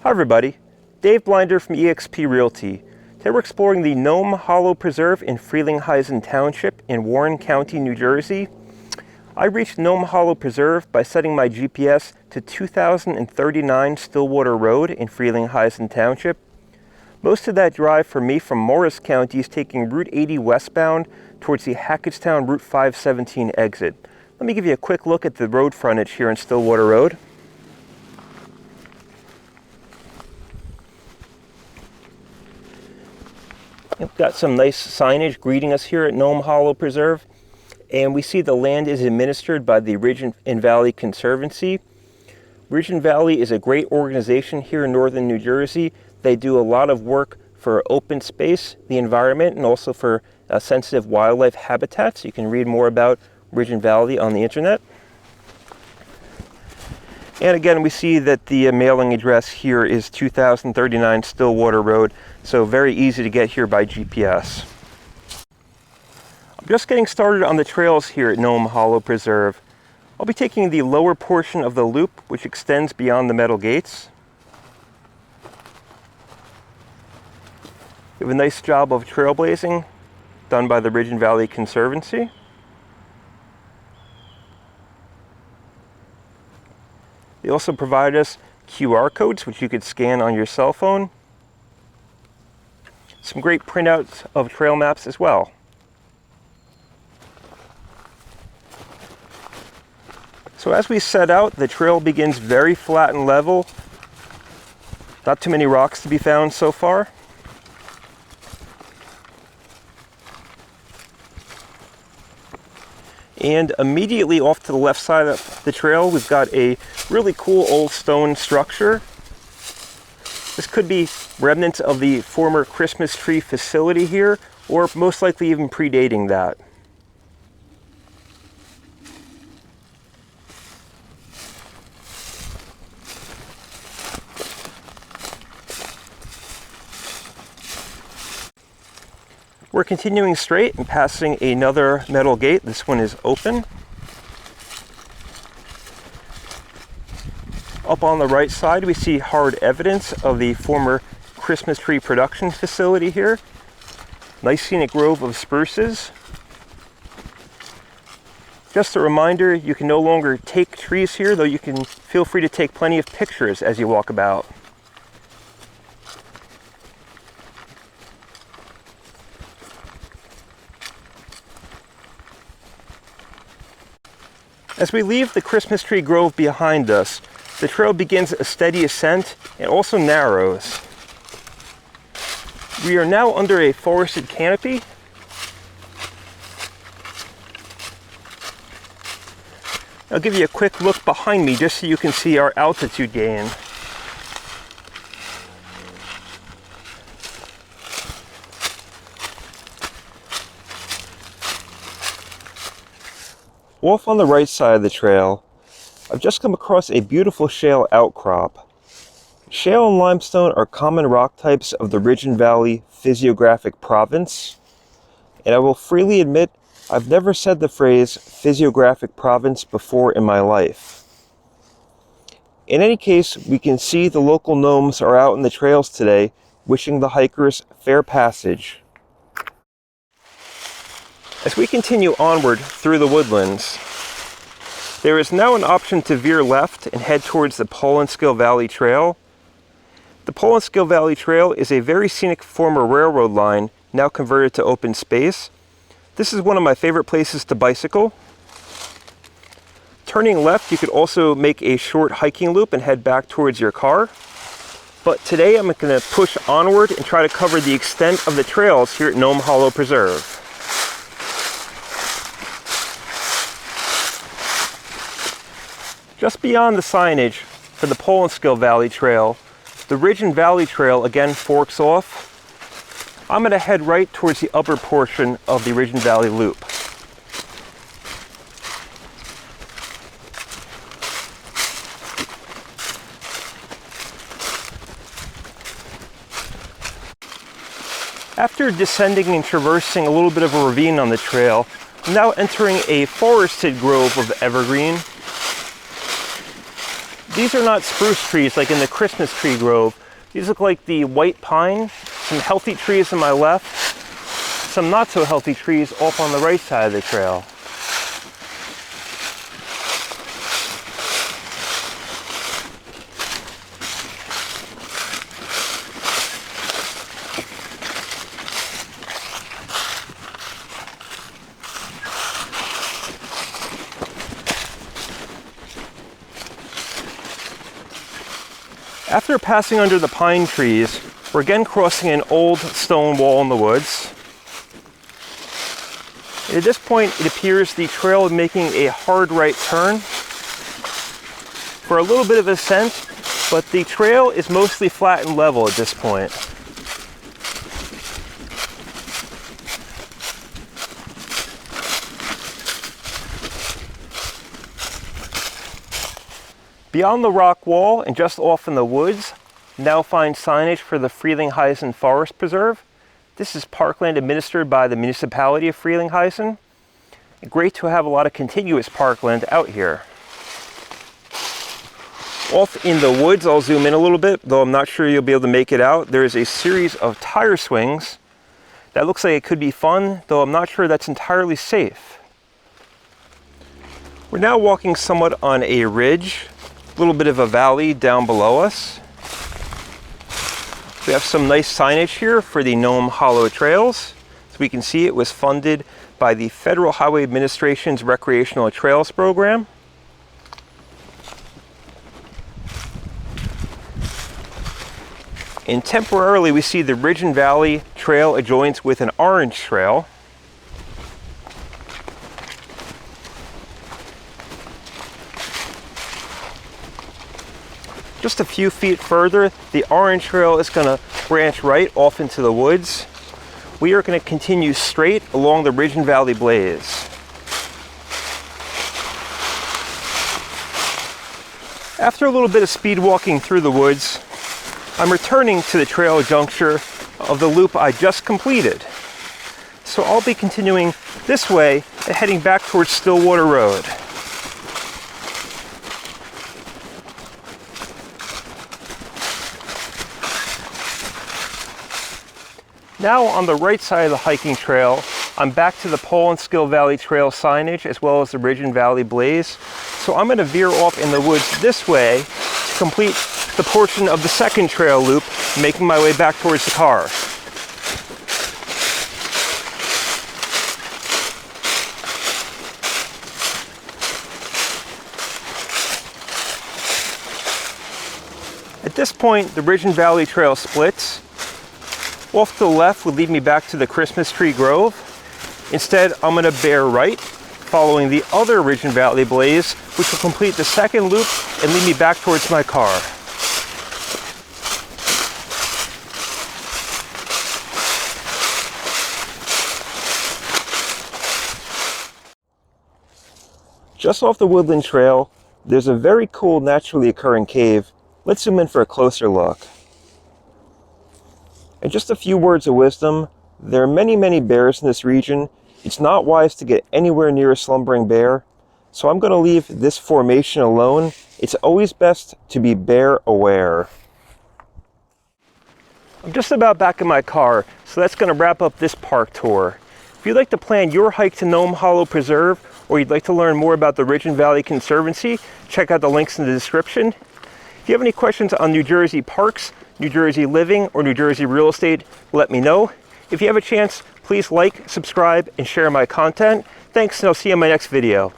Hi everybody, Dave Blinder from eXp Realty. Today we're exploring the Gnome Hollow Preserve in Frelinghuysen Township in Warren County, New Jersey. I reached Gnome Hollow Preserve by setting my GPS to 2039 Stillwater Road in Frelinghuysen Township. Most of that drive for me from Morris County is taking Route 80 westbound towards the Hackettstown Route 517 exit. Let me give you a quick look at the road frontage here in Stillwater Road. We've got some nice signage greeting us here at Gnome Hollow Preserve, and we see the land is administered by the Ridge and Valley Conservancy. Ridge and Valley is a great organization here in northern New Jersey. They do a lot of work for open space, the environment, and also for sensitive wildlife habitats. You can read more about Ridge and Valley on the internet. And again, we see that the mailing address here is 2039 Stillwater Road, so very easy to get here by GPS. I'm just getting started on the trails here at Gnome Hollow Preserve. I'll be taking the lower portion of the loop, which extends beyond the metal gates. We have a nice job of trailblazing done by the Ridge and Valley Conservancy. They also provide us QR codes, which you could scan on your cell phone. Some great printouts of trail maps as well. So as we set out, the trail begins very flat and level. Not too many rocks to be found so far. And immediately off to the left side of the trail, we've got a really cool old stone structure. This could be remnants of the former Christmas tree facility here, or most likely even predating that. We're continuing straight and passing another metal gate. This one is open. Up on the right side, we see hard evidence of the former Christmas tree production facility here. Nice scenic grove of spruces. Just a reminder, you can no longer take trees here, though you can feel free to take plenty of pictures as you walk about. As we leave the Christmas tree grove behind us, the trail begins a steady ascent and also narrows. We are now under a forested canopy. I'll give you a quick look behind me just so you can see our altitude gain. Off on the right side of the trail, I've just come across a beautiful shale outcrop. Shale and limestone are common rock types of the Ridge and Valley physiographic province, and I will freely admit I've never said the phrase physiographic province before in my life. In any case, we can see the local gnomes are out in the trails today, wishing the hikers fair passage. As we continue onward through the woodlands, there is now an option to veer left and head towards the Polinskill Valley Trail. The Polinskill Valley Trail is a very scenic former railroad line, now converted to open space. This is one of my favorite places to bicycle. Turning left, you could also make a short hiking loop and head back towards your car. But today I'm going to push onward and try to cover the extent of the trails here at Gnome Hollow Preserve. Just beyond the signage for the Polinskill Valley Trail, the Ridge and Valley Trail again forks off. I'm going to head right towards the upper portion of the Ridge and Valley Loop. After descending and traversing a little bit of a ravine on the trail, I'm now entering a forested grove of evergreen. These are not spruce trees like in the Christmas tree grove. These look like the white pine. Some healthy trees on my left, some not so healthy trees off on the right side of the trail. After passing under the pine trees, we're again crossing an old stone wall in the woods. And at this point, it appears the trail is making a hard right turn for a little bit of ascent, but the trail is mostly flat and level at this point. Beyond the rock wall and just off in the woods, now find signage for the Frelinghuysen Forest Preserve. This is parkland administered by the municipality of Frelinghuysen. Great to have a lot of contiguous parkland out here. Off in the woods, I'll zoom in a little bit, though I'm not sure you'll be able to make it out. There is a series of tire swings. That looks like it could be fun, though I'm not sure that's entirely safe. We're now walking somewhat on a ridge, a little bit of a valley down below us. We have some nice signage here for the Gnome Hollow Trails. As we can see, it was funded by the Federal Highway Administration's Recreational Trails Program. And temporarily, we see the Ridge and Valley Trail adjoins with an orange trail. Just a few feet further, the orange trail is going to branch right off into the woods. We are going to continue straight along the Ridge and Valley Blaze. After a little bit of speed walking through the woods, I'm returning to the trail juncture of the loop I just completed. So I'll be continuing this way and heading back towards Stillwater Road. Now on the right side of the hiking trail, I'm back to the Pole and Skill Valley Trail signage as well as the Ridge and Valley Blaze. So I'm going to veer off in the woods this way to complete the portion of the second trail loop, making my way back towards the car. At this point, the Ridge and Valley Trail splits. Off to the left would lead me back to the Christmas Tree Grove. Instead, I'm going to bear right, following the other Ridge and Valley Blaze, which will complete the second loop and lead me back towards my car. Just off the Woodland Trail, there's a very cool naturally occurring cave. Let's zoom in for a closer look. And just a few words of wisdom, there are many bears in this region. It's not wise to get anywhere near a slumbering bear, so I'm going to leave this formation alone. It's always best to be bear aware. I'm just about back in my car, so that's going to wrap up this park tour. If you'd like to plan your hike to Gnome Hollow Preserve, or you'd like to learn more about the Ridge and Valley Conservancy, check out the links in the description. If you have any questions on New Jersey parks, New Jersey living, or New Jersey real estate, let me know. If you have a chance, please like, subscribe, and share my content. Thanks, and I'll see you in my next video.